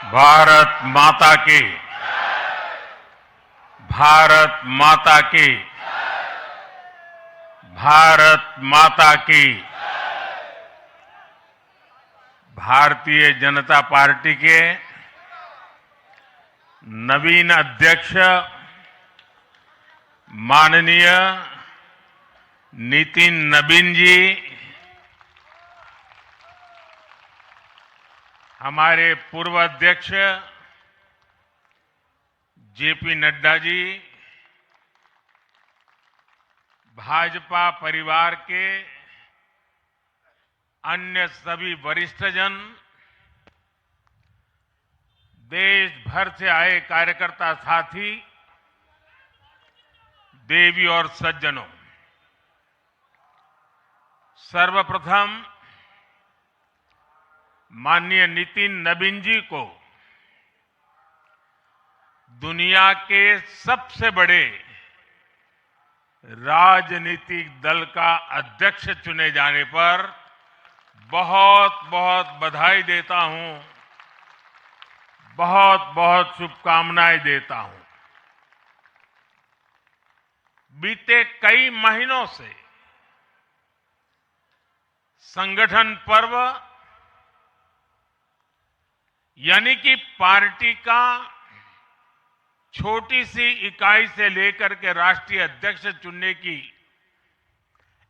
भारत माता की, भारत माता की, भारत माता की। भारतीय जनता पार्टी के नवीन अध्यक्ष माननीय नितिन नबीन जी, हमारे पूर्व अध्यक्ष जेपी नड्डा जी, भाजपा परिवार के अन्य सभी वरिष्ठजन, देश भर से आए कार्यकर्ता साथी, देवी और सज्जनों, सर्वप्रथम माननीय नितिन नबीन जी को दुनिया के सबसे बड़े राजनीतिक दल का अध्यक्ष चुने जाने पर बहुत बहुत बधाई देता हूं, बहुत बहुत शुभकामनाएं देता हूं। बीते कई महीनों से संगठन पर्व यानी कि पार्टी का छोटी सी इकाई से लेकर के राष्ट्रीय अध्यक्ष चुनने की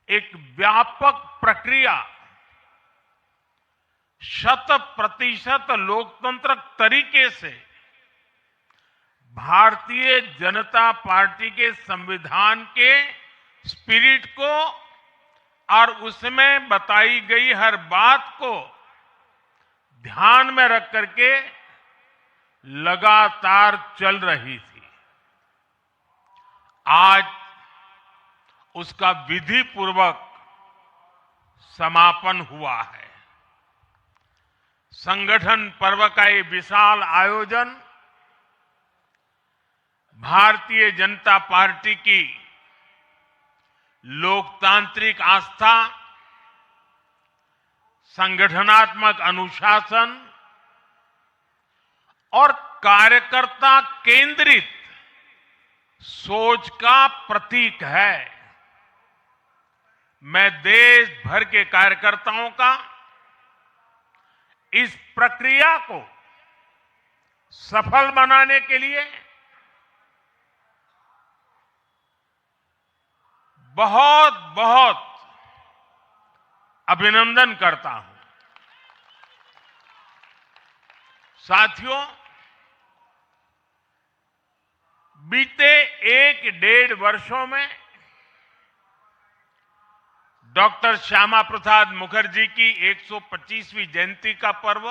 एक व्यापक प्रक्रिया 100% लोकतंत्र तरीके से भारतीय जनता पार्टी के संविधान के स्पिरिट को और उसमें बताई गई हर बात को ध्यान में रख करके लगातार चल रही थी। आज उसका विधि पूर्वक समापन हुआ है। संगठन पर्व का ये विशाल आयोजन भारतीय जनता पार्टी की लोकतांत्रिक आस्था, संगठनात्मक अनुशासन और कार्यकर्ता केंद्रित सोच का प्रतीक है। मैं देश भर के कार्यकर्ताओं का इस प्रक्रिया को सफल बनाने के लिए बहुत बहुत अभिनंदन करता हूं। साथियों, बीते 1-1.5 वर्षों में डॉक्टर श्यामा प्रसाद मुखर्जी की 125वीं जयंती का पर्व,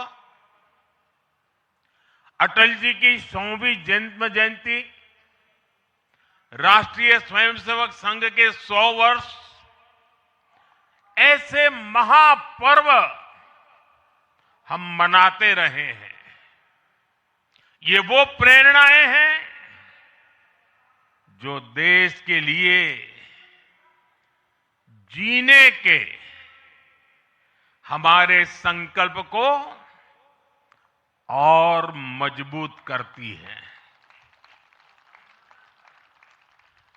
अटल जी की 100वीं जन्म जयंती, राष्ट्रीय स्वयंसेवक संघ के 100 वर्ष, ऐसे महापर्व हम मनाते रहे हैं। ये वो प्रेरणाएं हैं जो देश के लिए जीने के हमारे संकल्प को और मजबूत करती है।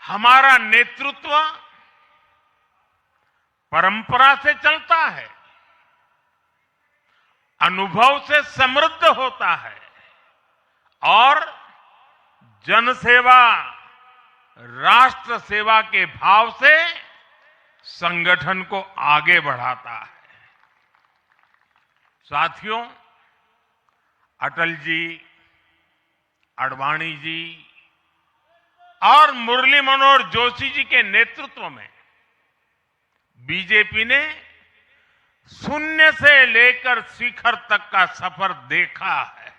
हमारा नेतृत्व परंपरा से चलता है, अनुभव से समृद्ध होता है और जनसेवा, राष्ट्र सेवा के भाव से संगठन को आगे बढ़ाता है। साथियों, अटल जी, आडवाणी जी और मुरली मनोहर जोशी जी के नेतृत्व में बीजेपी ने शून्य से लेकर शिखर तक का सफर देखा है।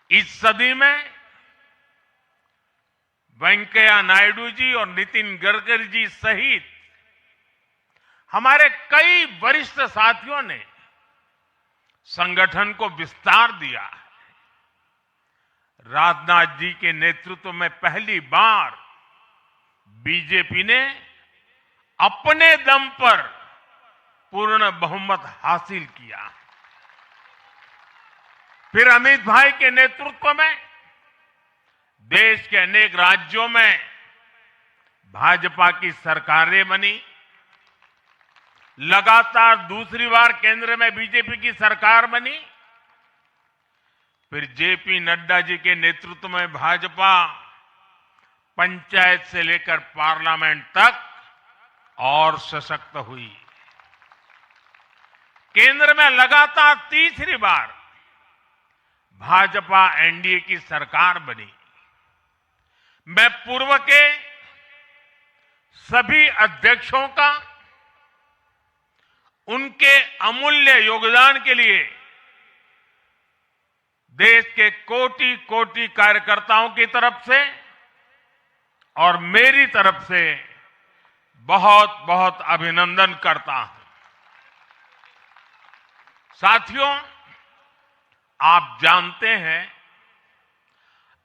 इस सदी में वेंकैया नायडू जी और नितिन गडकरी जी सहित हमारे कई वरिष्ठ साथियों ने संगठन को विस्तार दिया है। राजनाथ जी के नेतृत्व में पहली बार बीजेपी ने अपने दम पर पूर्ण बहुमत हासिल किया। फिर अमित भाई के नेतृत्व में देश के अनेक राज्यों में भाजपा की सरकारें बनी। लगातार दूसरी बार केंद्र में बीजेपी की सरकार बनी। फिर जेपी नड्डा जी के नेतृत्व में भाजपा पंचायत से लेकर पार्लियामेंट तक और सशक्त हुई। केंद्र में लगातार तीसरी बार भाजपा एनडीए की सरकार बनी। मैं पूर्व के सभी अध्यक्षों का उनके अमूल्य योगदान के लिए देश के कोटि कोटि कार्यकर्ताओं की तरफ से और मेरी तरफ से बहुत बहुत अभिनंदन करता हूं। साथियों, आप जानते हैं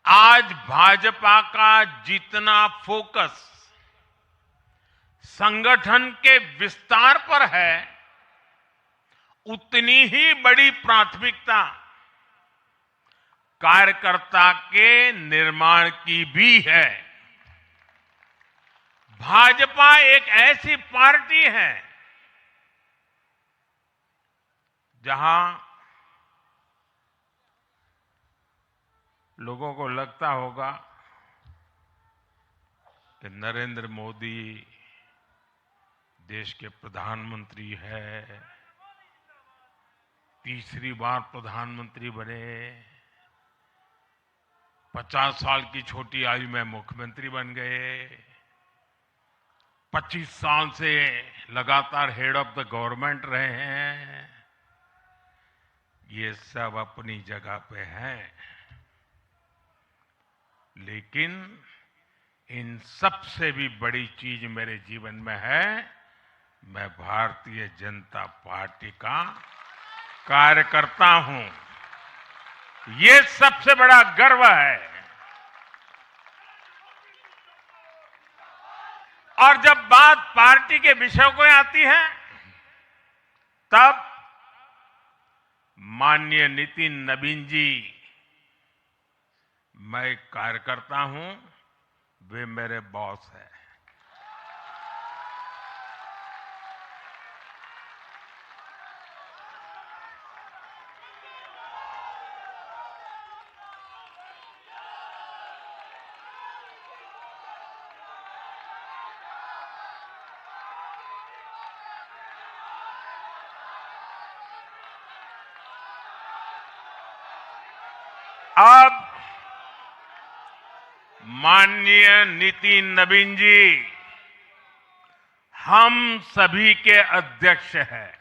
आज भाजपा का जितना फोकस संगठन के विस्तार पर है, उतनी ही बड़ी प्राथमिकता कार्यकर्ता के निर्माण की भी है। भाजपा एक ऐसी पार्टी है जहां लोगों को लगता होगा कि नरेंद्र मोदी देश के प्रधानमंत्री है, तीसरी बार प्रधानमंत्री बने, 50 साल की छोटी आयु में मुख्यमंत्री बन गए, 25 साल से लगातार हेड ऑफ द गवर्नमेंट रहे हैं। ये सब अपनी जगह पे हैं, लेकिन इन सबसे भी बड़ी चीज मेरे जीवन में है, मैं भारतीय जनता पार्टी का कार्यकर्ता हूं। ये सबसे बड़ा गर्व है। और जब बात पार्टी के विषयों को आती है, तब माननीय नितिन नवीन जी, मैं कार्यकर्ता हूं, वे मेरे बॉस हैं। अब माननीय नितिन नवीन जी हम सभी के अध्यक्ष हैं।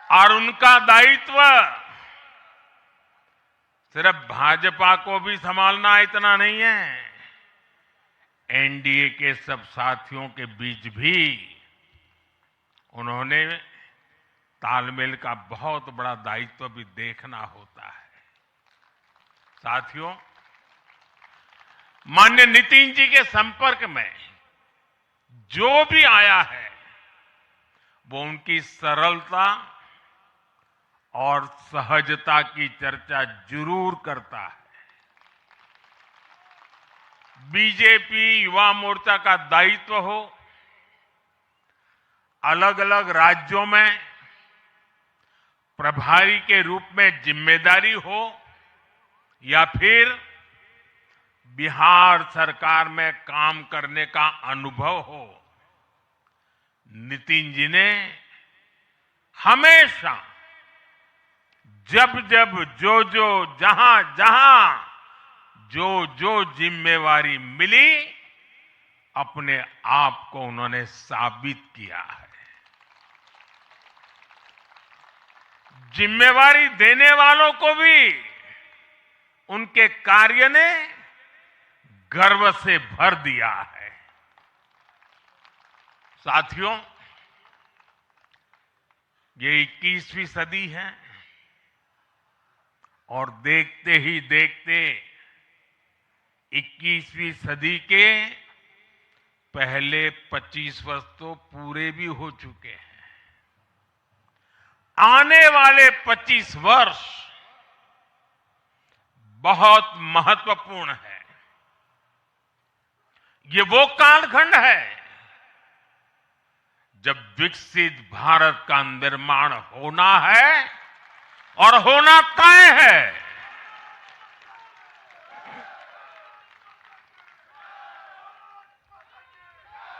और उनका दायित्व सिर्फ भाजपा को भी संभालना इतना नहीं है, एनडीए के सब साथियों के बीच भी उन्होंने तालमेल का बहुत बड़ा दायित्व भी देखना होता है। साथियों, माननीय नितिन जी के संपर्क में जो भी आया है, वो उनकी सरलता और सहजता की चर्चा जरूर करता है। बीजेपी युवा मोर्चा का दायित्व हो, अलग अलग राज्यों में प्रभारी के रूप में जिम्मेदारी हो, या फिर बिहार सरकार में काम करने का अनुभव हो, नितिन जी ने हमेशा जब जब जो जहां जो जिम्मेवारी मिली, अपने आप को उन्होंने साबित किया है। जिम्मेवारी देने वालों को भी उनके कार्य ने गर्व से भर दिया है। साथियों, ये 21वीं सदी है और देखते ही देखते 21वीं सदी के पहले 25 वर्ष तो पूरे भी हो चुके हैं। आने वाले 25 वर्ष बहुत महत्वपूर्ण है। ये वो कालखंड है जब विकसित भारत का निर्माण होना है और होना तय है।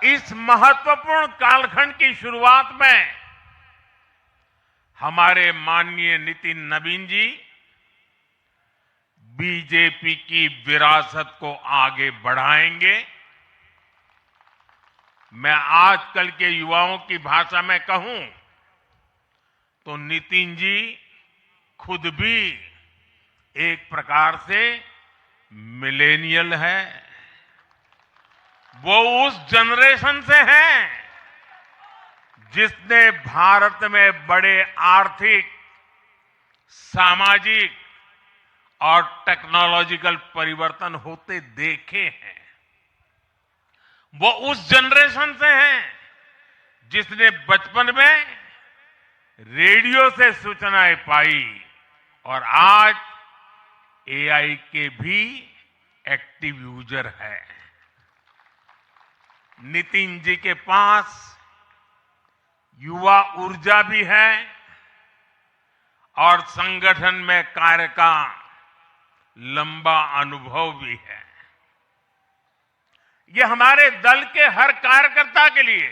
इस महत्वपूर्ण कालखंड की शुरुआत में हमारे माननीय नितिन नवीन जी बीजेपी की विरासत को आगे बढ़ाएंगे। मैं आजकल के युवाओं की भाषा में कहूं तो नितिन जी खुद भी एक प्रकार से मिलेनियल है। वो उस जनरेशन से हैं जिसने भारत में बड़े आर्थिक, सामाजिक और टेक्नोलॉजिकल परिवर्तन होते देखे हैं। वो उस जनरेशन से हैं जिसने बचपन में रेडियो से सूचनाएं पाई और आज एआई के भी एक्टिव यूजर है। नितिन जी के पास युवा ऊर्जा भी है और संगठन में कार्य का लंबा अनुभव भी है। ये हमारे दल के हर कार्यकर्ता के लिए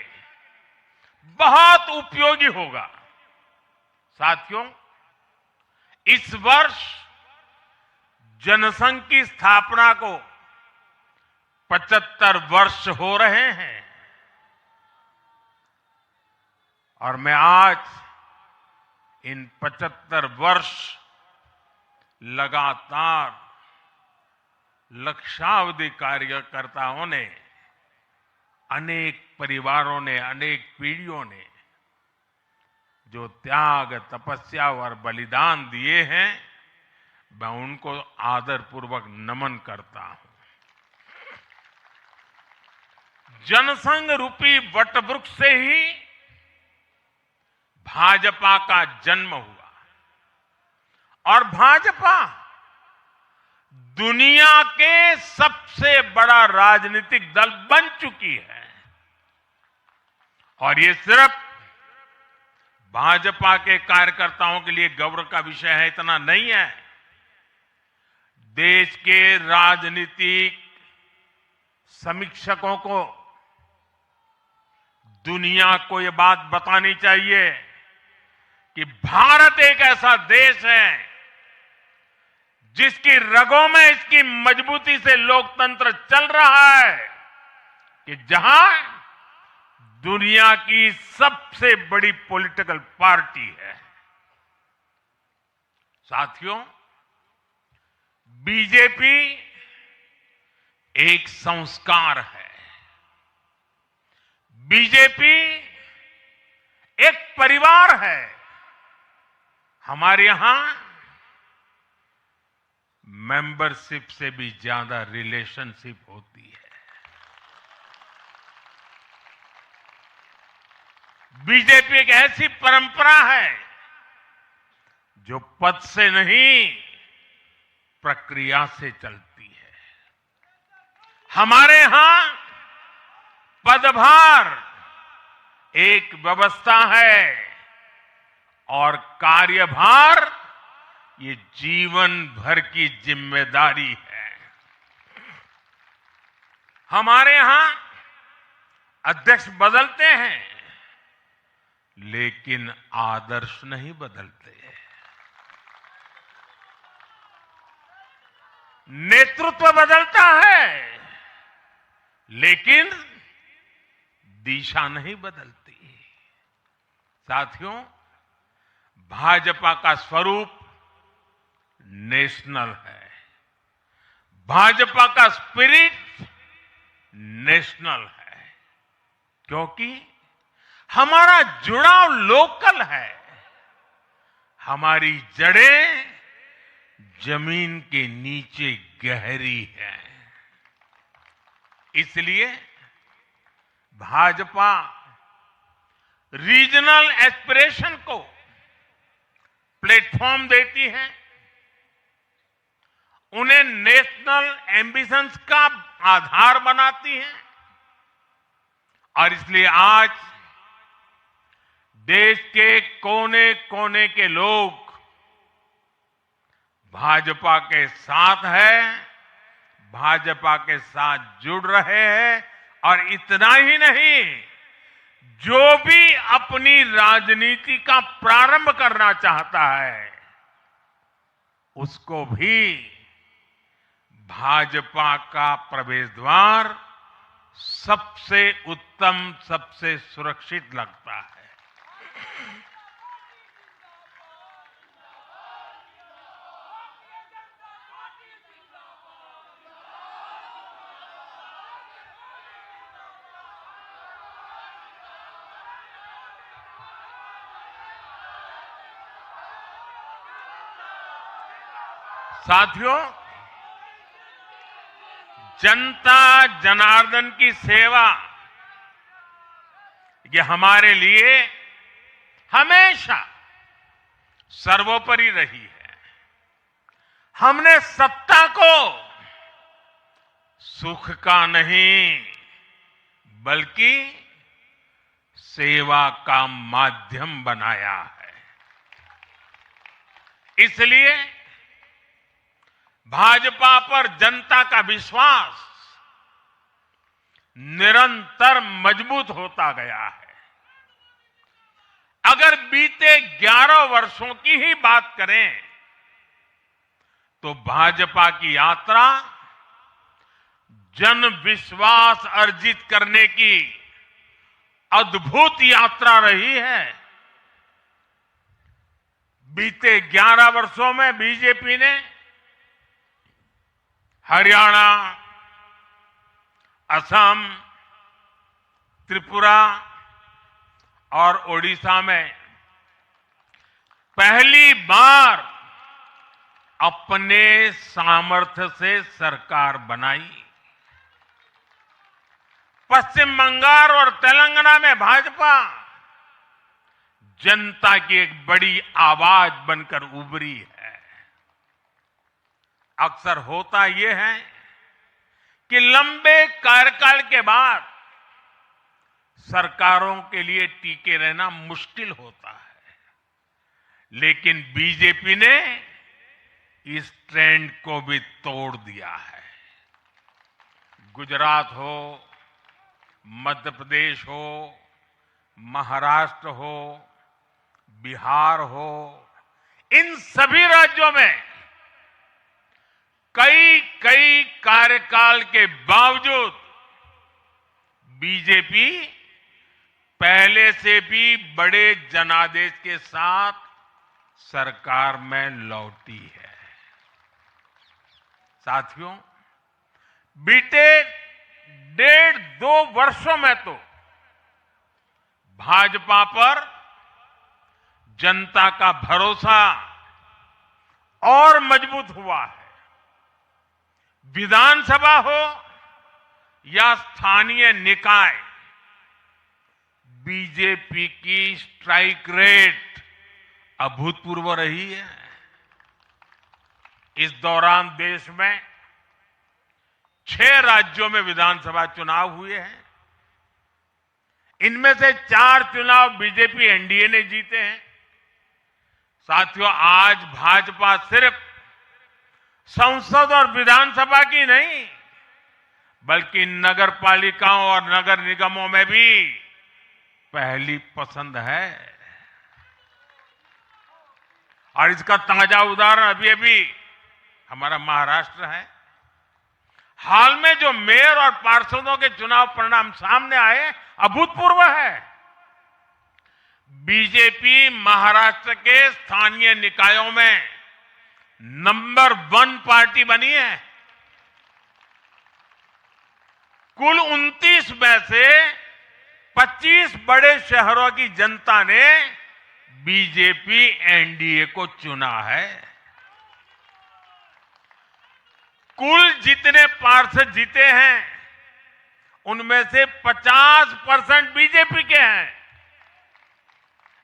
बहुत उपयोगी होगा। साथियों, इस वर्ष जनसंघ की स्थापना को 75 वर्ष हो रहे हैं और मैं आज इन 75 वर्ष लगातार लक्षावधि कार्यकर्ताओं ने, अनेक परिवारों ने, अनेक पीढ़ियों ने जो त्याग, तपस्या और बलिदान दिए हैं, मैं उनको आदरपूर्वक नमन करता हूं। जनसंघ रूपी वटवृक्ष से ही भाजपा का जन्म हुआ और भाजपा दुनिया के सबसे बड़ा राजनीतिक दल बन चुकी है। और ये सिर्फ भाजपा के कार्यकर्ताओं के लिए गौरव का विषय है इतना नहीं है। देश के राजनीतिक समीक्षकों को दुनिया को ये बात बतानी चाहिए कि भारत एक ऐसा देश है जिसकी रगों में इसकी मजबूती से लोकतंत्र चल रहा है, कि जहां दुनिया की सबसे बड़ी पॉलिटिकल पार्टी है। साथियों, बीजेपी एक संस्कार है। बीजेपी एक परिवार है। हमारे यहां मेंबरशिप से भी ज्यादा रिलेशनशिप होती है। बीजेपी एक ऐसी परंपरा है जो पद से नहीं, प्रक्रिया से चलती है। हमारे यहां पदभार एक व्यवस्था है और कार्यभार ये जीवन भर की जिम्मेदारी है। हमारे यहां अध्यक्ष बदलते हैं लेकिन आदर्श नहीं बदलते। नेतृत्व बदलता है लेकिन दिशा नहीं बदलती। साथियों, भाजपा का स्वरूप नेशनल है। भाजपा का स्पिरिट नेशनल है, क्योंकि हमारा जुड़ाव लोकल है। हमारी जड़ें जमीन के नीचे गहरी है। इसलिए भाजपा रीजनल एस्पिरेशन को प्लेटफॉर्म देती है, उन्हें नेशनल एम्बिशंस का आधार बनाती है। और इसलिए आज देश के कोने कोने के लोग भाजपा के साथ हैं, भाजपा के साथ जुड़ रहे हैं। और इतना ही नहीं, जो भी अपनी राजनीति का प्रारंभ करना चाहता है, उसको भी भाजपा का प्रवेश द्वार सबसे उत्तम, सबसे सुरक्षित लगता है। साथियों, जनता जनार्दन की सेवा ये हमारे लिए हमेशा सर्वोपरि रही है। हमने सत्ता को सुख का नहीं बल्कि सेवा का माध्यम बनाया है। इसलिए भाजपा पर जनता का विश्वास निरंतर मजबूत होता गया है। अगर बीते 11 वर्षों की ही बात करें तो भाजपा की यात्रा जन विश्वास अर्जित करने की अद्भुत यात्रा रही है। बीते 11 वर्षों में बीजेपी ने हरियाणा, असम, त्रिपुरा और ओडिशा में पहली बार अपने सामर्थ्य से सरकार बनाई। पश्चिम बंगाल और तेलंगाना में भाजपा जनता की एक बड़ी आवाज बनकर उभरी है। अक्सर होता यह है कि लंबे कार्यकाल के बाद सरकारों के लिए टिके रहना मुश्किल होता है, लेकिन बीजेपी ने इस ट्रेंड को भी तोड़ दिया है। गुजरात हो, मध्य प्रदेश हो, महाराष्ट्र हो, बिहार हो, इन सभी राज्यों में कई कार्यकाल के बावजूद बीजेपी पहले से भी बड़े जनादेश के साथ सरकार में लौटी है। साथियों, बीते 1.5-2 वर्षों में तो भाजपा पर जनता का भरोसा और मजबूत हुआ है। विधानसभा हो या स्थानीय निकाय, बीजेपी की स्ट्राइक रेट अभूतपूर्व रही है। इस दौरान देश में 6 राज्यों में विधानसभा चुनाव हुए हैं। इनमें से 4 चुनाव बीजेपी एनडीए ने जीते हैं। साथियों, आज भाजपा सिर्फ संसद और विधानसभा की नहीं बल्कि नगर पालिकाओं और नगर निगमों में भी पहली पसंद है। और इसका ताजा उदाहरण अभी हमारा महाराष्ट्र है। हाल में जो मेयर और पार्षदों के चुनाव परिणाम सामने आए, अभूतपूर्व है। बीजेपी महाराष्ट्र के स्थानीय निकायों में नंबर 1 पार्टी बनी है। कुल 29 में से 25 बड़े शहरों की जनता ने बीजेपी एनडीए को चुना है। कुल जितने पार्षद जीते हैं उनमें से 50% बीजेपी के हैं।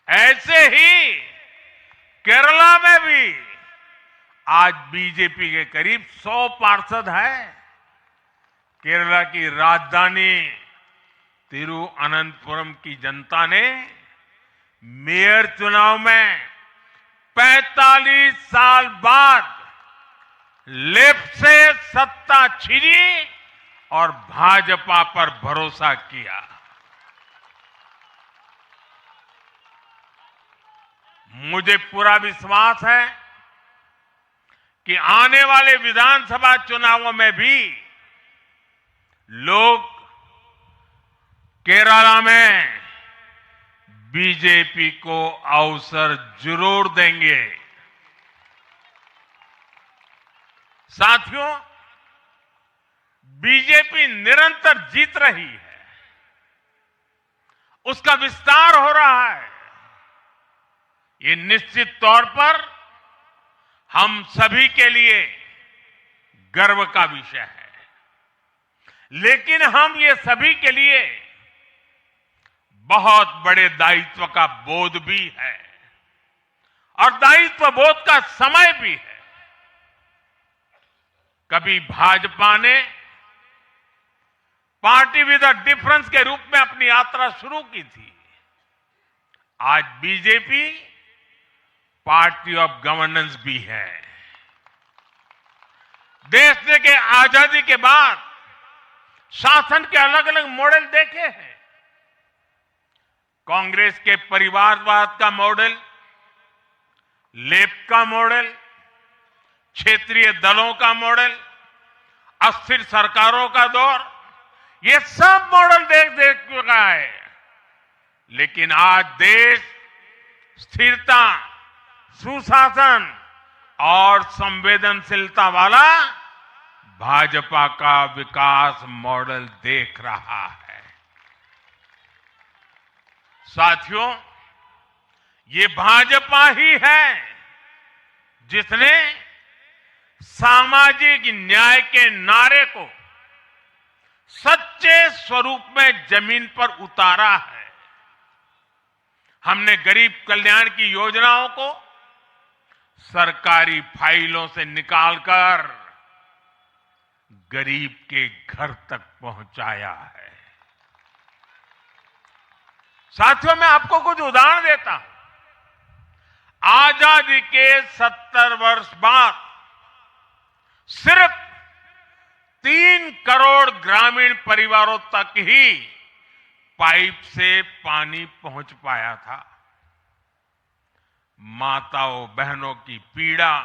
ऐसे ही केरला में भी आज बीजेपी के करीब 100 पार्षद हैं। केरला की राजधानी तिरुअनंतपुरम की जनता ने मेयर चुनाव में 45 साल बाद लेफ्ट से सत्ता छीनी और भाजपा पर भरोसा किया। मुझे पूरा विश्वास है कि आने वाले विधानसभा चुनावों में भी लोग केरला में बीजेपी को अवसर जरूर देंगे। साथियों, बीजेपी निरंतर जीत रही है, उसका विस्तार हो रहा है। ये निश्चित तौर पर हम सभी के लिए गर्व का विषय है, लेकिन हम ये सभी के लिए बहुत बड़े दायित्व का बोध भी है और दायित्व बोध का समय भी है। कभी भाजपा ने पार्टी विद अ डिफरेंस के रूप में अपनी यात्रा शुरू की थी। आज बीजेपी पार्टी ऑफ गवर्नेंस भी है। देश के आजादी के बाद शासन के अलग अलग मॉडल देखे हैं। कांग्रेस के परिवारवाद का मॉडल, लेफ्ट का मॉडल, क्षेत्रीय दलों का मॉडल, अस्थिर सरकारों का दौर, ये सब मॉडल देख चुका है। लेकिन आज देश स्थिरता, सुशासन और संवेदनशीलता वाला भाजपा का विकास मॉडल देख रहा है। साथियों, ये भाजपा ही है जिसने सामाजिक न्याय के नारे को सच्चे स्वरूप में जमीन पर उतारा है। हमने गरीब कल्याण की योजनाओं को सरकारी फाइलों से निकालकर गरीब के घर तक पहुंचाया है। साथियों, मैं आपको कुछ उदाहरण देता हूं। आजादी के 70 वर्ष बाद सिर्फ 3 करोड़ ग्रामीण परिवारों तक ही पाइप से पानी पहुंच पाया था। माताओं बहनों की पीड़ा,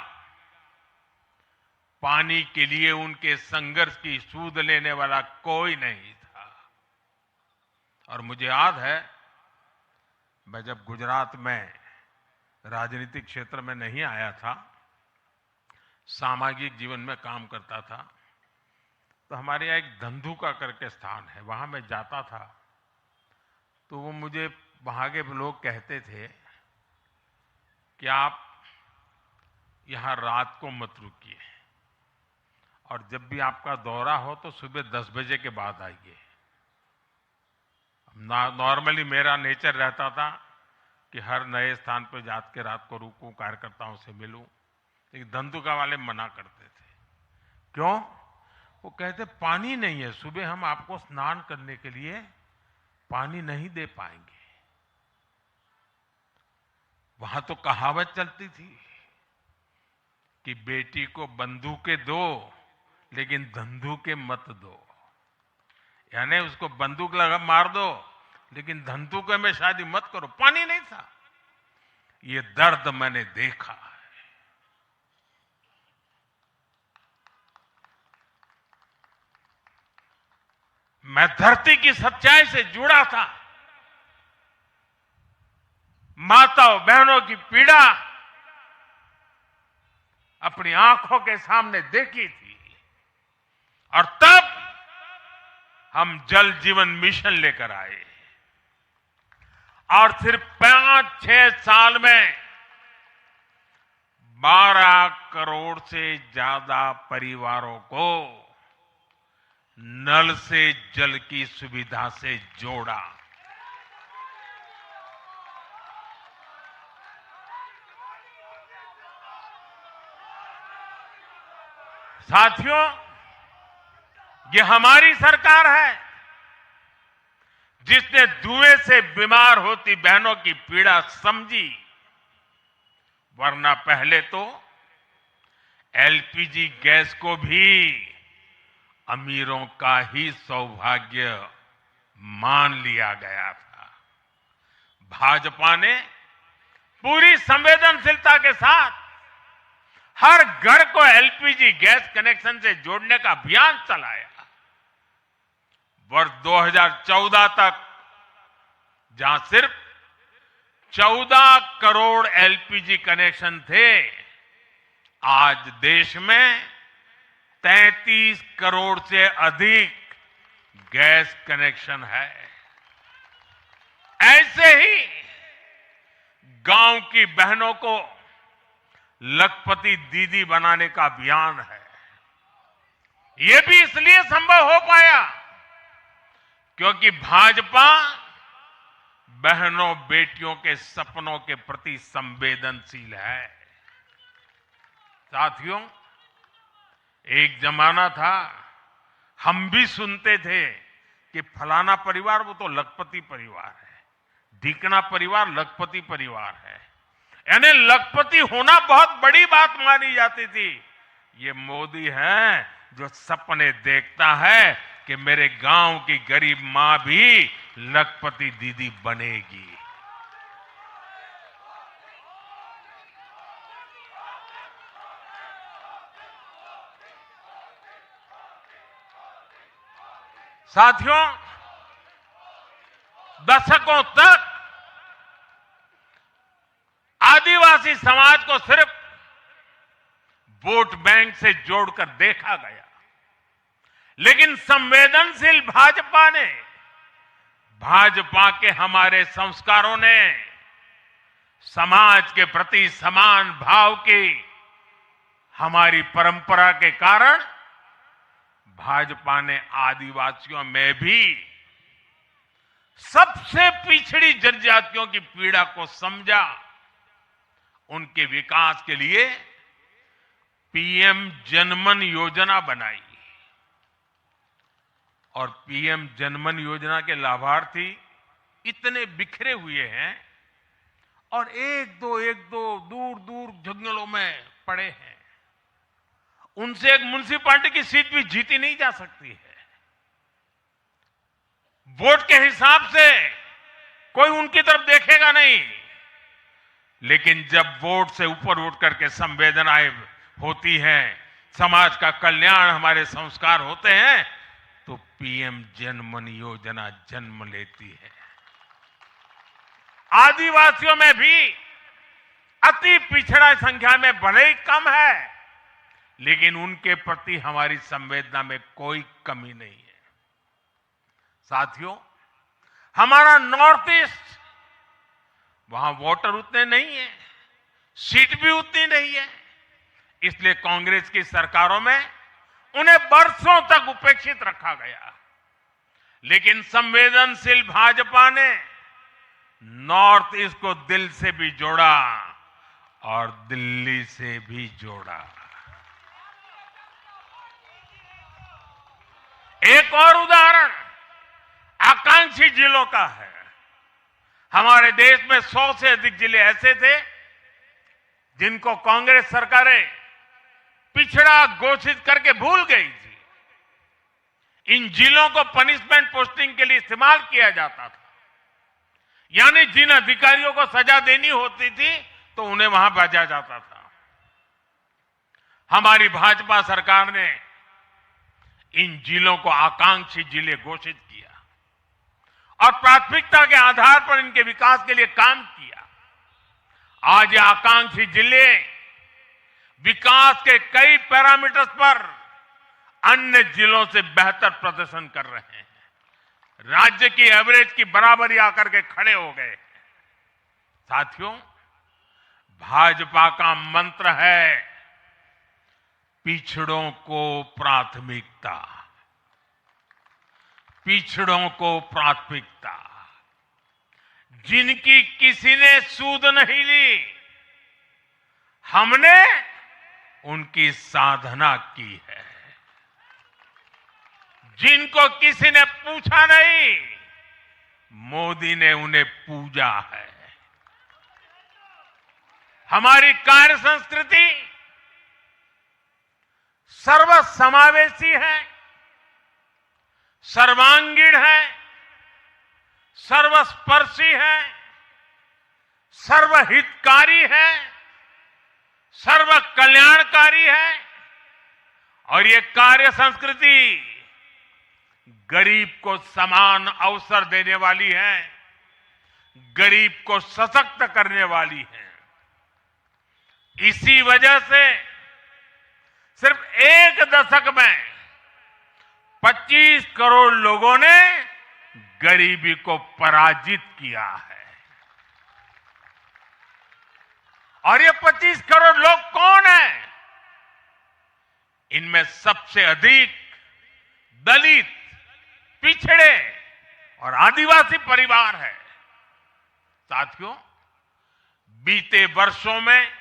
पानी के लिए उनके संघर्ष की सूध लेने वाला कोई नहीं था। और मुझे याद है, मैं जब गुजरात में राजनीतिक क्षेत्र में नहीं आया था, सामाजिक जीवन में काम करता था, तो हमारे यहाँ एक धंधुका करके स्थान है, वहां मैं जाता था तो वो मुझे वहां के लोग कहते थे कि आप यहां रात को मत रुकिए और जब भी आपका दौरा हो तो सुबह 10 बजे के बाद आइए। नॉर्मली मेरा नेचर रहता था कि हर नए स्थान पर जाके रात को रुकूं, कार्यकर्ताओं से मिलूं, लेकिन धंधुका वाले मना करते थे। क्यों? वो कहते पानी नहीं है, सुबह हम आपको स्नान करने के लिए पानी नहीं दे पाएंगे। वहां तो कहावत चलती थी कि बेटी को बंदूकें दो लेकिन धंधुके मत दो, यानी उसको बंदूक लगा मार दो लेकिन धंधुके में शादी मत करो। पानी नहीं था। ये दर्द मैंने देखा है। मैं धरती की सच्चाई से जुड़ा था। माताओं बहनों की पीड़ा अपनी आंखों के सामने देखी थी और तब हम जल जीवन मिशन लेकर आए और सिर्फ 5-6 साल में 12 करोड़ से ज्यादा परिवारों को नल से जल की सुविधा से जोड़ा। साथियों, ये हमारी सरकार है जिसने धुएं से बीमार होती बहनों की पीड़ा समझी, वरना पहले तो एलपीजी गैस को भी अमीरों का ही सौभाग्य मान लिया गया था। भाजपा ने पूरी संवेदनशीलता के साथ हर घर को एलपीजी गैस कनेक्शन से जोड़ने का अभियान चलाया। वर्ष 2014 तक जहां सिर्फ 14 करोड़ एलपीजी कनेक्शन थे, आज देश में 33 करोड़ से अधिक गैस कनेक्शन है। ऐसे ही गांव की बहनों को लखपति दीदी बनाने का अभियान है। यह भी इसलिए संभव हो पाया क्योंकि भाजपा बहनों बेटियों के सपनों के प्रति संवेदनशील है। साथियों, एक जमाना था हम भी सुनते थे कि फलाना परिवार वो तो लखपति परिवार है, ढीकना परिवार लखपति परिवार है, यानी लखपति होना बहुत बड़ी बात मानी जाती थी। ये मोदी है जो सपने देखता है कि मेरे गांव की गरीब मां भी लखपति दीदी बनेगी। साथियों, दशकों तक आदिवासी समाज को सिर्फ वोट बैंक से जोड़कर देखा गया, लेकिन संवेदनशील भाजपा ने, भाजपा के हमारे संस्कारों ने समाज के प्रति समान भाव की हमारी परंपरा के कारण भाजपा ने आदिवासियों में भी सबसे पिछड़ी जनजातियों की पीड़ा को समझा, उनके विकास के लिए पीएम जनमन योजना बनाई और पीएम जनमन योजना के लाभार्थी इतने बिखरे हुए हैं और एक दो दूर दूर जंगलों में पड़े हैं। उनसे एक म्युनिसिपैलिटी की सीट भी जीती नहीं जा सकती है। वोट के हिसाब से कोई उनकी तरफ देखेगा नहीं, लेकिन जब वोट से ऊपर उठ करके संवेदनाएं होती हैं, समाज का कल्याण हमारे संस्कार होते हैं, तो पीएम जनमन योजना जन्म लेती है। आदिवासियों में भी अति पिछड़ा संख्या में भले ही कम है, लेकिन उनके प्रति हमारी संवेदना में कोई कमी नहीं है। साथियों, हमारा नॉर्थ ईस्ट, वहां वोटर उतने नहीं है, सीट भी उतनी नहीं है, इसलिए कांग्रेस की सरकारों में उन्हें वर्षों तक उपेक्षित रखा गया। लेकिन संवेदनशील भाजपा ने नॉर्थ ईस्ट को दिल से भी जोड़ा और दिल्ली से भी जोड़ा। एक और उदाहरण आकांक्षी जिलों का है। हमारे देश में 100 से अधिक जिले ऐसे थे जिनको कांग्रेस सरकारें पिछड़ा घोषित करके भूल गई थी। इन जिलों को पनिशमेंट पोस्टिंग के लिए इस्तेमाल किया जाता था, यानी जिन अधिकारियों को सजा देनी होती थी तो उन्हें वहां भेजा जाता था। हमारी भाजपा सरकार ने इन जिलों को आकांक्षी जिले घोषित किया और प्राथमिकता के आधार पर इनके विकास के लिए काम किया। आज ये आकांक्षी जिले विकास के कई पैरामीटर्स पर अन्य जिलों से बेहतर प्रदर्शन कर रहे हैं, राज्य की एवरेज की बराबरी आकर के खड़े हो गए। साथियों, भाजपा का मंत्र है पिछड़ों को प्राथमिकता, पिछड़ों को प्राथमिकता। जिनकी किसी ने सूद नहीं ली, हमने उनकी साधना की है। जिनको किसी ने पूछा नहीं, मोदी ने उन्हें पूजा है। हमारी कार्य संस्कृति सर्वसमावेशी है, सर्वांगीण है, सर्वस्पर्शी है, सर्वहितकारी है, सर्व कल्याणकारी है। और ये कार्य संस्कृति गरीब को समान अवसर देने वाली है, गरीब को सशक्त करने वाली है। इसी वजह से सिर्फ एक दशक में 25 करोड़ लोगों ने गरीबी को पराजित किया है। और ये 25 करोड़ लोग कौन हैं? इनमें सबसे अधिक दलित, पिछड़े और आदिवासी परिवार है। साथियों, बीते वर्षों में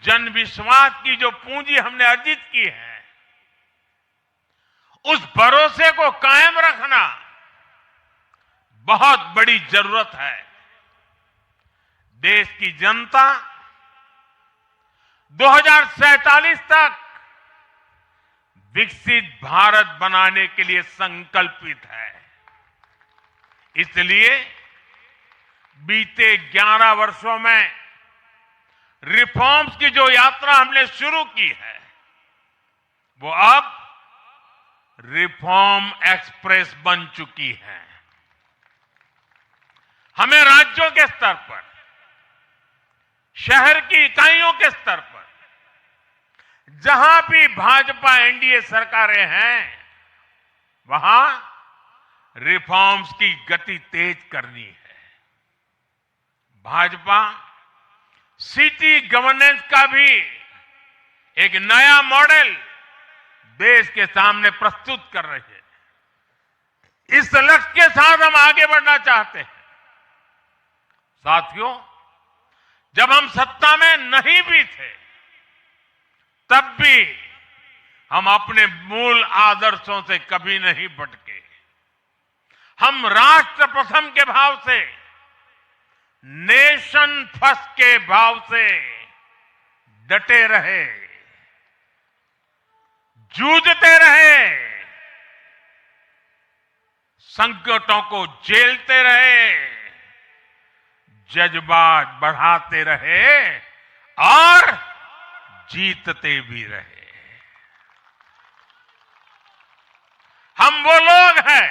जन विश्वास की जो पूंजी हमने अर्जित की है, उस भरोसे को कायम रखना बहुत बड़ी जरूरत है। देश की जनता 2047 तक विकसित भारत बनाने के लिए संकल्पित है। इसलिए बीते 11 वर्षों में रिफॉर्म्स की जो यात्रा हमने शुरू की है, वो अब रिफॉर्म एक्सप्रेस बन चुकी है। हमें राज्यों के स्तर पर, शहर की इकाइयों के स्तर पर, जहां भी भाजपा एनडीए सरकारें हैं, वहां रिफॉर्म्स की गति तेज करनी है। भाजपा सिटी गवर्नेंस का भी एक नया मॉडल देश के सामने प्रस्तुत कर रही है। इस लक्ष्य के साथ हम आगे बढ़ना चाहते हैं। साथियों, जब हम सत्ता में नहीं भी थे, तब भी हम अपने मूल आदर्शों से कभी नहीं भटके। हम राष्ट्र प्रथम के भाव से, नेशन फर्स्ट के भाव से डटे रहे, जूझते रहे, संकटों को झेलते रहे, जज्बात बढ़ाते रहे और जीतते भी रहे। हम वो लोग हैं,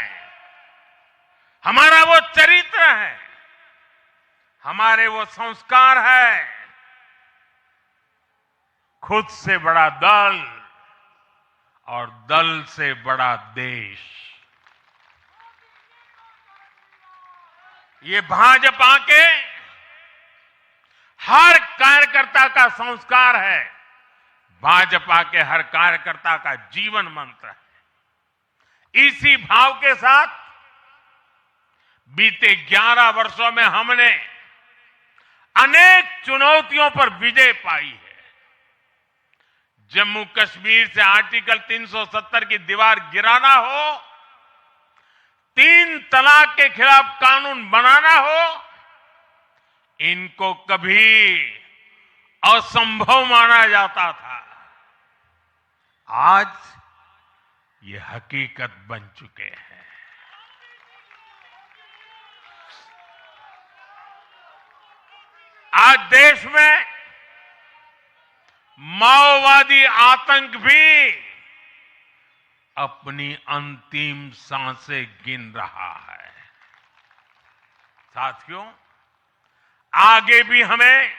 हमारा वो चरित्र है, हमारे वो संस्कार है। खुद से बड़ा दल और दल से बड़ा देश, ये भाजपा के हर कार्यकर्ता का संस्कार है, भाजपा के हर कार्यकर्ता का जीवन मंत्र है। इसी भाव के साथ बीते 11 वर्षों में हमने अनेक चुनौतियों पर विजय पाई है। जम्मू कश्मीर से आर्टिकल 370 की दीवार गिराना हो, 3 तलाक के खिलाफ कानून बनाना हो, इनको कभी असंभव माना जाता था। आज ये हकीकत बन चुके हैं। आज देश में माओवादी आतंक भी अपनी अंतिम सांसें गिन रहा है। साथियों, आगे भी हमें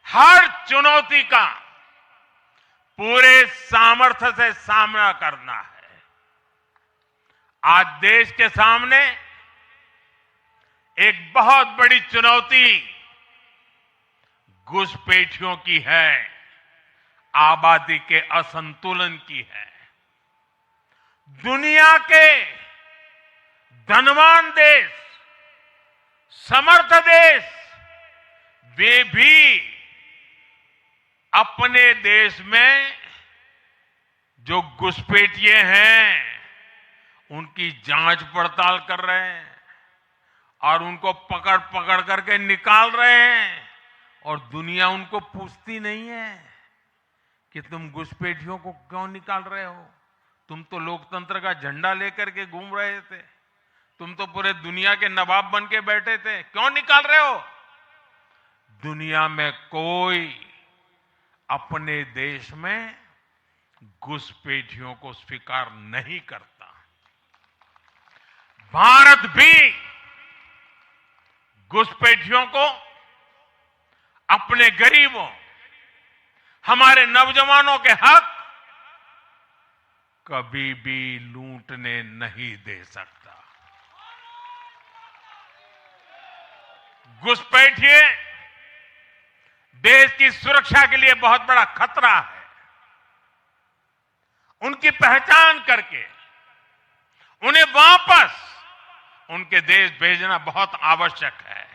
हर चुनौती का पूरे सामर्थ्य से सामना करना है। आज देश के सामने एक बहुत बड़ी चुनौती घुसपैठियों की है, आबादी के असंतुलन की है। दुनिया के धनवान देश, समर्थ देश, वे भी अपने देश में जो घुसपैठिए हैं उनकी जांच पड़ताल कर रहे हैं और उनको पकड़ पकड़ करके निकाल रहे हैं और दुनिया उनको पूछती नहीं है कि तुम घुसपैठियों को क्यों निकाल रहे हो। तुम तो लोकतंत्र का झंडा लेकर के घूम रहे थे, तुम तो पूरे दुनिया के नवाब बन के बैठे थे, क्यों निकाल रहे हो। दुनिया में कोई अपने देश में घुसपैठियों को स्वीकार नहीं करता। भारत भी घुसपैठियों को अपने गरीबों, हमारे नौजवानों के हक कभी भी लूटने नहीं दे सकता। घुसपैठिए देश की सुरक्षा के लिए बहुत बड़ा खतरा है। उनकी पहचान करके उन्हें वापस उनके देश भेजना बहुत आवश्यक है।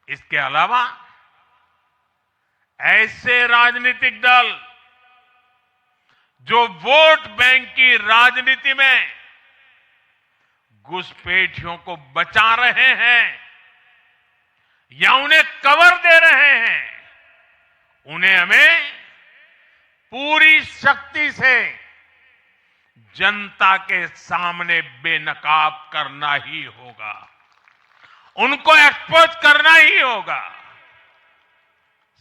इसके अलावा ऐसे राजनीतिक दल जो वोट बैंक की राजनीति में घुसपैठियों को बचा रहे हैं या उन्हें कवर दे रहे हैं, उन्हें हमें पूरी शक्ति से जनता के सामने बेनकाब करना ही होगा, उनको एक्सपोज करना ही होगा।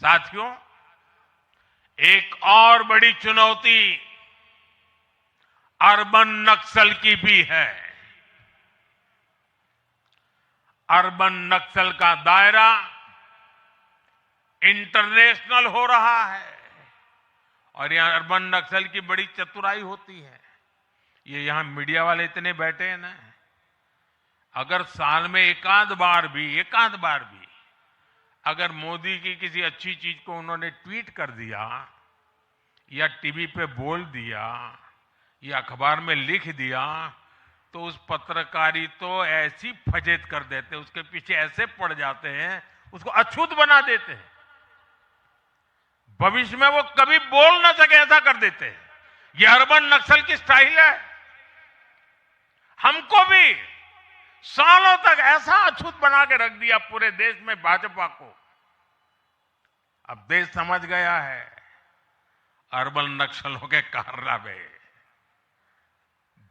साथियों, एक और बड़ी चुनौती अर्बन नक्सल की भी है। अर्बन नक्सल का दायरा इंटरनेशनल हो रहा है और यहां अर्बन नक्सल की बड़ी चतुराई होती है। ये यहां मीडिया वाले इतने बैठे हैं ना, अगर साल में एकाध बार भी अगर मोदी की किसी अच्छी चीज को उन्होंने ट्वीट कर दिया या टीवी पे बोल दिया या अखबार में लिख दिया तो उस पत्रकारी तो ऐसी फजेत कर देते, उसके पीछे ऐसे पड़ जाते हैं, उसको अछूत बना देते हैं, भविष्य में वो कभी बोल ना सके ऐसा कर देते हैं। ये अर्बन नक्सल की स्टाइल है। हमको भी सालों तक ऐसा अछूत बना के रख दिया पूरे देश में भाजपा को। अब देश समझ गया है अर्बन नक्सलों के कारनामे।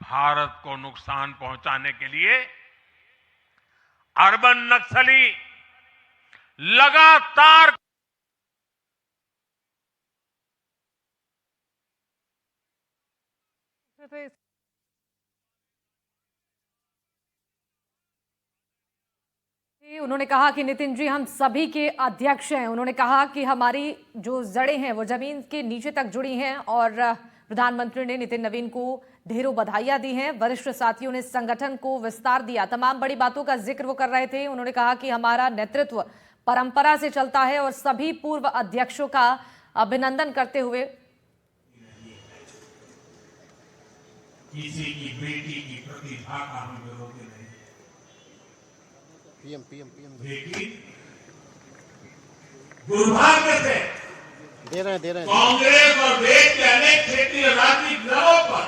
भारत को नुकसान पहुंचाने के लिए अर्बन नक्सली लगातार उन्होंने कहा कि नितिन जी हम सभी के अध्यक्ष हैं। उन्होंने कहा कि हमारी जो जड़ें हैं वो जमीन के नीचे तक जुड़ी हैं और प्रधानमंत्री ने नितिन नवीन को ढेरों बधाइयां दी हैं। वरिष्ठ साथियों ने संगठन को विस्तार दिया। तमाम बड़ी बातों का जिक्र वो कर रहे थे। उन्होंने कहा कि हमारा नेतृत्व परंपरा से चलता है और सभी पूर्व अध्यक्षों का अभिनंदन करते हुए किसी की बेटी की प्रतिभा का हम विरोध नहीं। पीएम लेकिन दुर्भाग्य से दे रहे हैं कांग्रेस और देश के अनेक क्षेत्रीय राजनीतिक दलों पर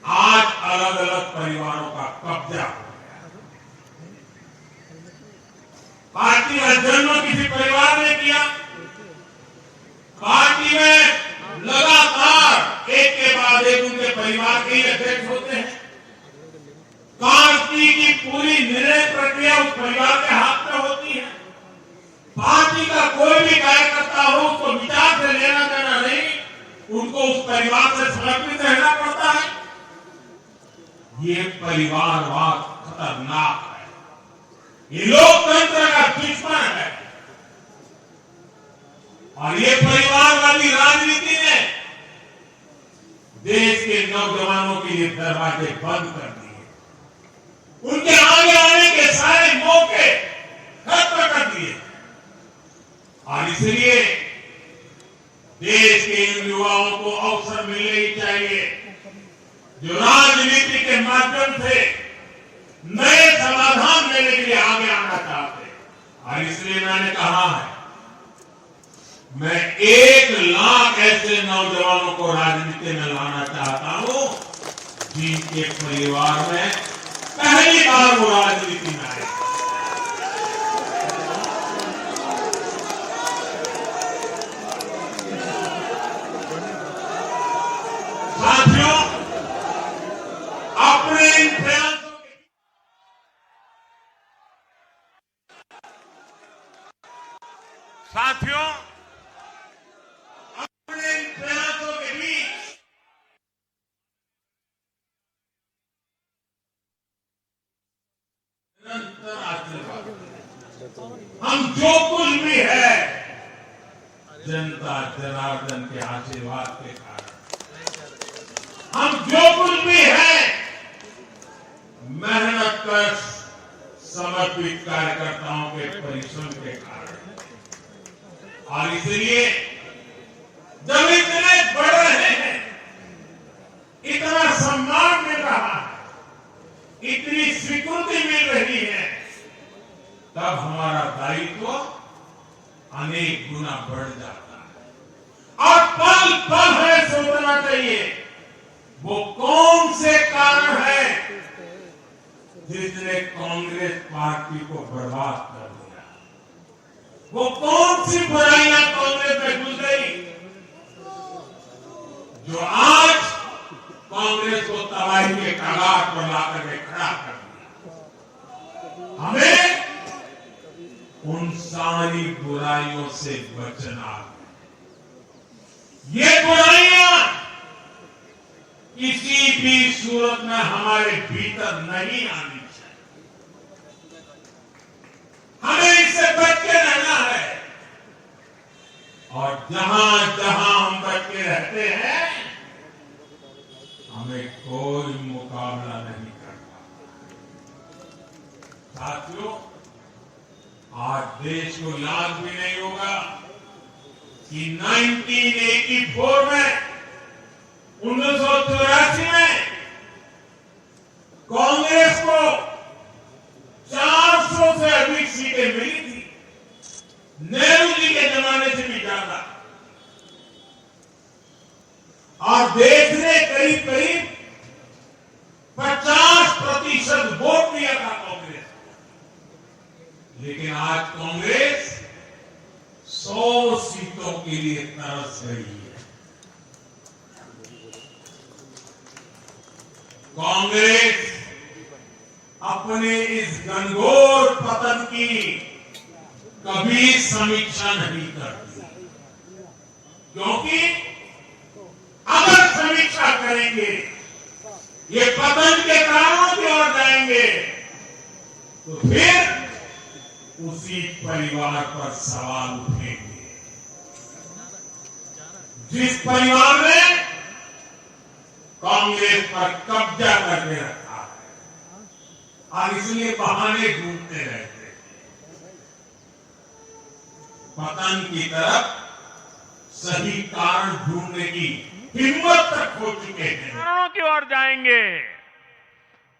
आज अलग अलग परिवारों का कब्जा हो गया। पार्टी का जन्म किसी परिवार ने किया, पार्टी में लगातार एक के बाद एक उनके परिवार के ही अध्यक्ष होते हैं। पार्टी की पूरी निर्णय प्रक्रिया उस परिवार के हाथ में होती है। पार्टी का कोई भी कार्यकर्ता हो उसको विचार से लेना देना नहीं, उनको उस परिवार से समर्पित रहना पड़ता है। ये परिवारवाद खतरनाक है, ये लोकतंत्र का दुश्मन है और ये परिवारवादी राजनीति ने देश के नौजवानों के लिए दरवाजे बंद कर दिए, उनके आगे आने के सारे मौके खत्म कर दिए। और इसलिए देश के इन युवाओं को अवसर मिलने ही चाहिए जो राजनीति के माध्यम से नए समाधान देने के लिए आगे आना चाहते हैं। और इसलिए मैंने कहा है मैं 1 लाख ऐसे नौजवानों को राजनीति में लाना चाहता हूं जिनके परिवार में पहली बार वो राजनीति में आए। साथियों, अपने इन प्रयासों के साथियों अपने इन प्रयासों के बीच निरंतर आशीर्वाद, हम जो कुछ भी है जनता जनार्दन के आशीर्वाद के कारण, हम जो कुछ भी है मेहनत कर समर्पित कार्यकर्ताओं के परिश्रम के कारण, और इसलिए जब इतने बढ़ रहे हैं, इतना सम्मान मिल रहा है, इतनी स्वीकृति मिल रही है, तब हमारा दायित्व अनेक गुना बढ़ जाता है। और पल पल हमें सोचना चाहिए वो कौन से कारण है जिसने कांग्रेस पार्टी को बर्बाद कर दिया। वो कौन सी बुराइयां कांग्रेस में घुस गई जो आज कांग्रेस को तबाही के कगार पर लाकर के खड़ा कर दिया। हमें उन सारी बुराइयों से बचना है। ये बुराइयां किसी भी सूरत में हमारे भीतर नहीं आनी चाहिए। हमें इससे बच के रहना है, और जहां जहां हम बच के रहते हैं हमें कोई मुकाबला नहीं कर पाता। साथियों, आज देश को याद भी नहीं होगा कि 1984 में 1984 में कांग्रेस को 400 से अधिक सीटें मिली थी, नेहरू जी के जमाने से भी ज्यादा, और देश ने करीब करीब 50% वोट दिया था कांग्रेस को। लेकिन आज कांग्रेस 100 सीटों के लिए तरस रही है। कांग्रेस अपने इस घनघोर पतन की कभी समीक्षा नहीं करती, क्योंकि अगर समीक्षा करेंगे, ये पतन के कारणों की ओर जाएंगे, तो फिर उसी परिवार पर सवाल उठेंगे जिस परिवार ने कांग्रेस पर कब्जा करके रखा है, और इसलिए बहाने ढूंढते रहते हैं। पतन की तरफ सही कारण ढूंढने की हिम्मत तक हो चुके हैं। कारणों की ओर जाएंगे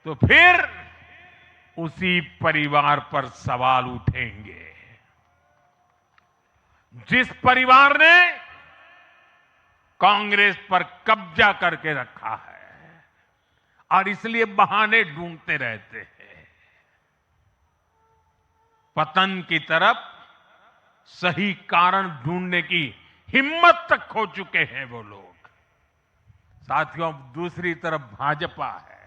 तो फिर उसी परिवार पर सवाल उठेंगे जिस परिवार ने कांग्रेस पर कब्जा करके रखा है, और इसलिए बहाने ढूंढते रहते हैं। पतन की तरफ सही कारण ढूंढने की हिम्मत तक खो चुके हैं वो लोग। साथियों, दूसरी तरफ भाजपा है।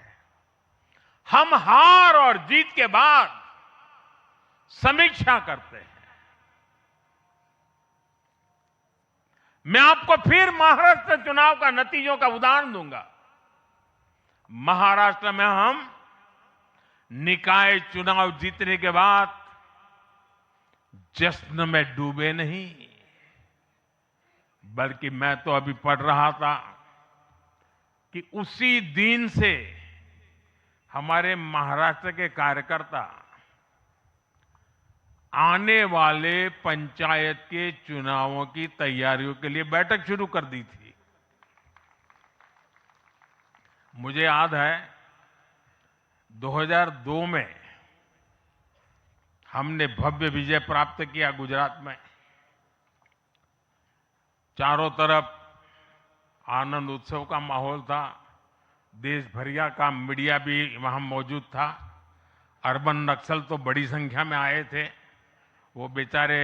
हम हार और जीत के बाद समीक्षा करते हैं। मैं आपको फिर महाराष्ट्र चुनाव का नतीजों का उदाहरण दूंगा। महाराष्ट्र में हम निकाय चुनाव जीतने के बाद जश्न में डूबे नहीं, बल्कि मैं तो अभी पढ़ रहा था कि उसी दिन से हमारे महाराष्ट्र के कार्यकर्ता आने वाले पंचायत के चुनावों की तैयारियों के लिए बैठक शुरू कर दी थी। मुझे याद है 2002 में हमने भव्य विजय प्राप्त किया गुजरात में। चारों तरफ आनंद उत्सव का माहौल था। देश भरिया का मीडिया भी वहां मौजूद था। अर्बन नक्सल तो बड़ी संख्या में आए थे। वो बेचारे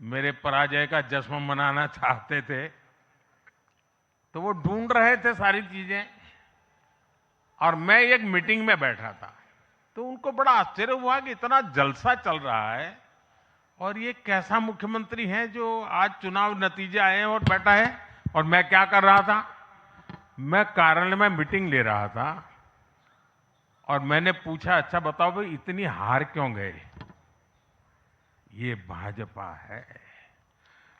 मेरे पराजय का जश्न मनाना चाहते थे, तो वो ढूंढ रहे थे सारी चीजें, और मैं एक मीटिंग में बैठा था। तो उनको बड़ा आश्चर्य हुआ कि इतना जलसा चल रहा है और ये कैसा मुख्यमंत्री है जो आज चुनाव नतीजे आए हैं और बैठा है। और मैं क्या कर रहा था, मैं कार्यालय में मीटिंग ले रहा था और मैंने पूछा, अच्छा बताओ भाई इतनी हार क्यों गए। ये भाजपा है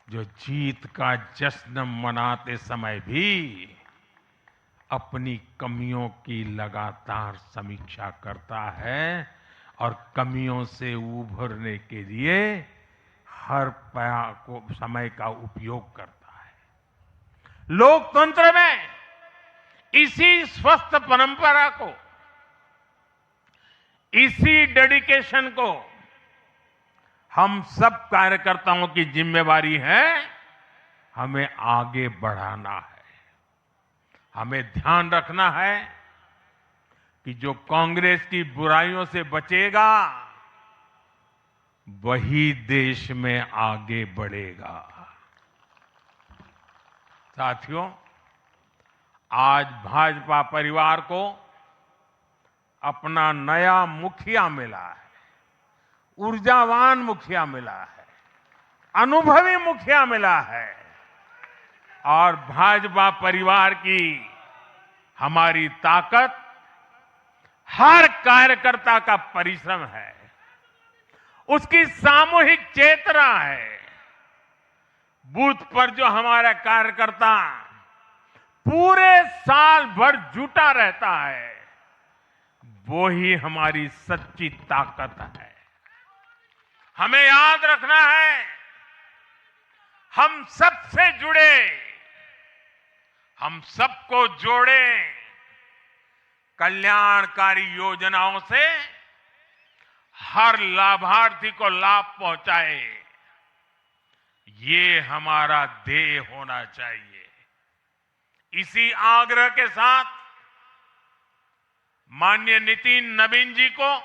जो जीत का जश्न मनाते समय भी अपनी कमियों की लगातार समीक्षा करता है और कमियों से उभरने के लिए हर समय का उपयोग करता है। लोकतंत्र में इसी स्वस्थ परंपरा को, इसी डेडिकेशन को हम सब कार्यकर्ताओं की जिम्मेवारी है, हमें आगे बढ़ाना है। हमें ध्यान रखना है कि जो कांग्रेस की बुराइयों से बचेगा वही देश में आगे बढ़ेगा। साथियों, आज भाजपा परिवार को अपना नया मुखिया मिला है, ऊर्जावान मुखिया मिला है, अनुभवी मुखिया मिला है, और भाजपा परिवार की हमारी ताकत हर कार्यकर्ता का परिश्रम है, उसकी सामूहिक चेतना है। बूथ पर जो हमारा कार्यकर्ता पूरे साल भर जुटा रहता है, वो ही हमारी सच्ची ताकत है। हमें याद रखना है, हम सबसे जुड़े, हम सबको जोड़े कल्याणकारी योजनाओं से हर लाभार्थी को लाभ पहुंचाए, ये हमारा ध्येय होना चाहिए। इसी आग्रह के साथ माननीय नितिन नवीन जी को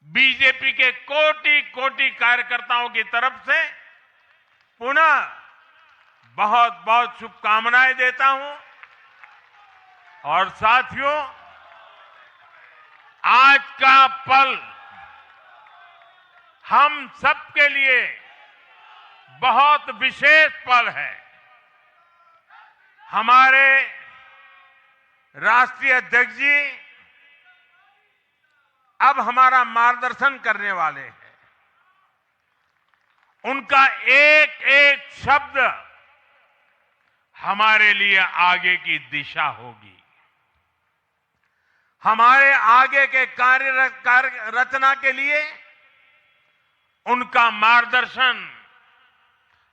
बीजेपी के कोटि कोटि कार्यकर्ताओं की तरफ से पुनः बहुत बहुत शुभकामनाएं देता हूं। और साथियों, आज का पल हम सबके लिए बहुत विशेष पल है। हमारे राष्ट्रीय अध्यक्ष जी अब हमारा मार्गदर्शन करने वाले हैं। उनका एक एक शब्द हमारे लिए आगे की दिशा होगी। हमारे आगे के कार्य रचना के लिए उनका मार्गदर्शन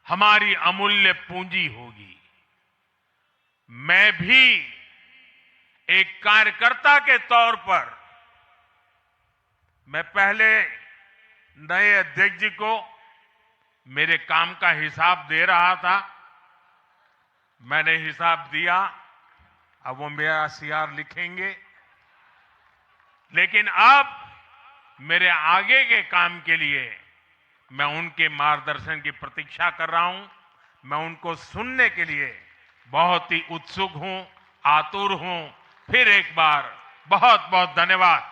हमारी अमूल्य पूंजी होगी। मैं भी एक कार्यकर्ता के तौर पर, मैं पहले नए अध्यक्ष जी को मेरे काम का हिसाब दे रहा था। मैंने हिसाब दिया, अब वो मेरा सीआर लिखेंगे। लेकिन अब मेरे आगे के काम के लिए मैं उनके मार्गदर्शन की प्रतीक्षा कर रहा हूं। मैं उनको सुनने के लिए बहुत ही उत्सुक हूं, आतुर हूं। फिर एक बार बहुत बहुत धन्यवाद।